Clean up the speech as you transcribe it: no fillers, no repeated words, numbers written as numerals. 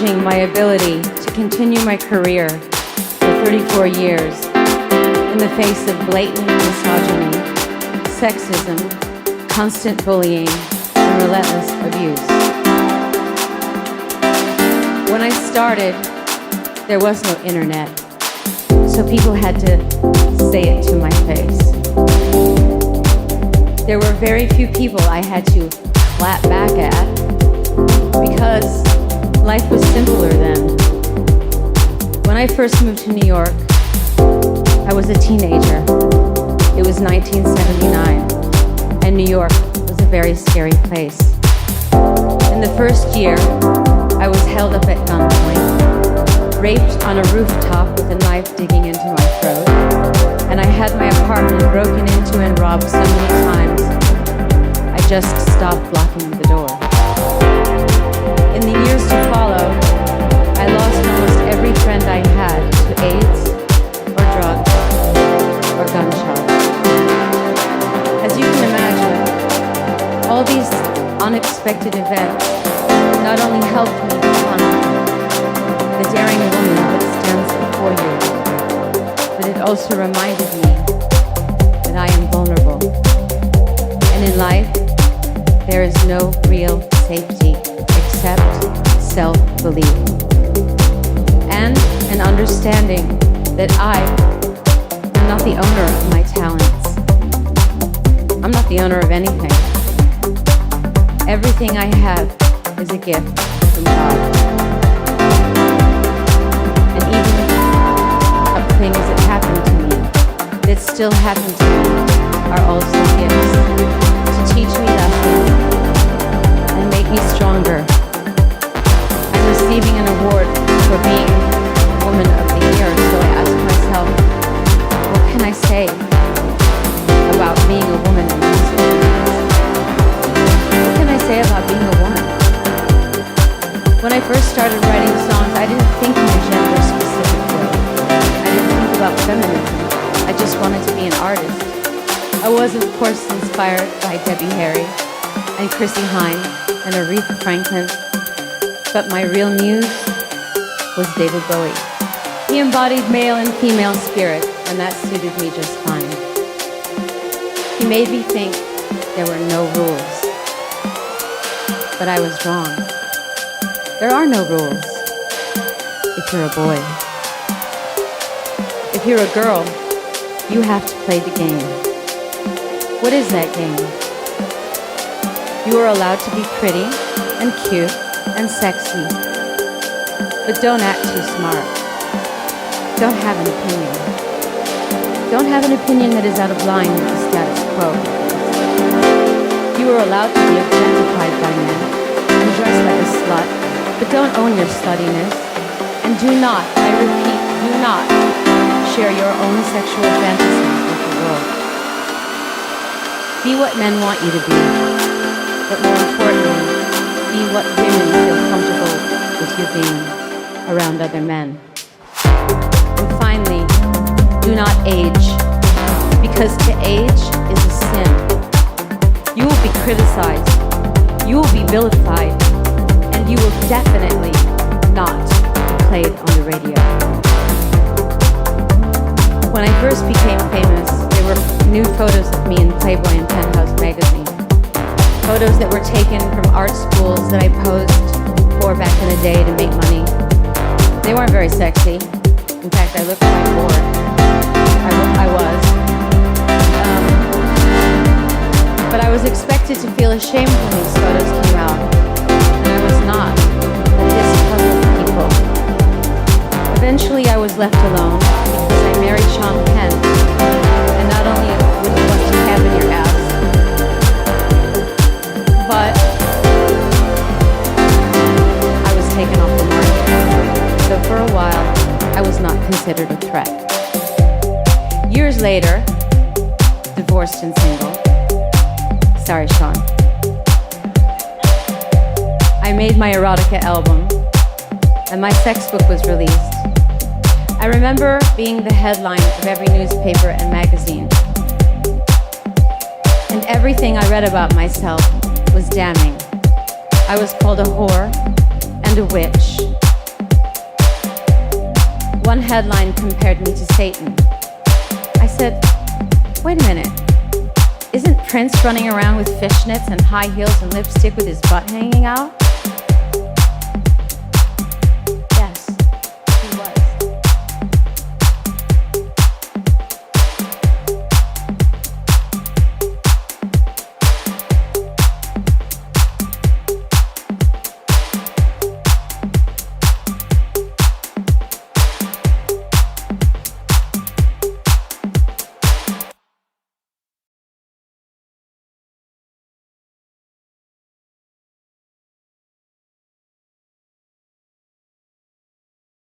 challenging my ability to continue my career for 34 years in the face of blatant misogyny, sexism, constant bullying, and relentless abuse. When I started, there was no internet, so people had to say it to my face. There were very few people I had to clap back at because life was simpler then. When I first moved to New York, I was a teenager. It was 1979, and New York was a very scary place. In the first year, I was held up at gunpoint, raped on a rooftop with a knife digging into my throat, and I had my apartment broken into and robbed so many times, I just stopped blocking the door. In the years to follow, I lost almost every friend I had to AIDS, or drugs, or gunshots. As you can imagine, all these unexpected events not only helped me become the daring woman that stands before you, but it also reminded me that I am vulnerable. And in life, there is no real safety except self-belief. And an understanding that I am not the owner of my talents. I'm not the owner of anything. Everything I have is a gift from God. And even things that happened to me, that still happen to me, are also gifts to teach me lessons and make me stronger. I'm receiving an award for being Woman of the Year, so I ask myself, what can I say about being a woman in these days? What can I say about being a woman? When I first started writing songs, I didn't think in a gender-specific way. I didn't think about feminism. I just wanted to be an artist. I was, of course, inspired by Debbie Harry and Chrissie Hynde and Aretha Franklin, but my real muse was David Bowie. He embodied male and female spirit, and that suited me just fine. He made me think there were no rules, but I was wrong. There are no rules if you're a boy. If you're a girl, you have to play the game. What is that game? You are allowed to be pretty and cute and sexy, but don't act too smart. Don't have an opinion. Don't have an opinion that is out of line with the status quo. You are allowed to be objectified by men and dress like a slut, but don't own your sluttiness. And do not, I repeat, do not share your own sexual fantasies with the world. Be what men want you to be, but more importantly, be what women feel comfortable with you being around other men. And finally, do not age, because to age is a sin. You will be criticized, you will be vilified, and you will definitely not be played on the radio. When I first became famous, there were new photos of me in Playboy and Penthouse magazine. Photos that were taken from art schools that I posed for back in the day to make money. They weren't very sexy. In fact, I looked quite bored. I was. But I was expected to feel ashamed when these photos came out, and I was not. And this puzzled people. Eventually, I was left alone because I married Sean Penn, and not only would he want to have in your ass, but I was taken off the market. So for a while, I was not considered a threat. Years later, divorced and single. Sorry, Sean. I made my erotica album, and my sex book was released. I remember being the headline of every newspaper and magazine. And everything I read about myself was damning. I was called a whore and a witch one headline compared me to Satan. I said, wait a minute. Isn't Prince running around with fishnets and high heels and lipstick with his butt hanging out?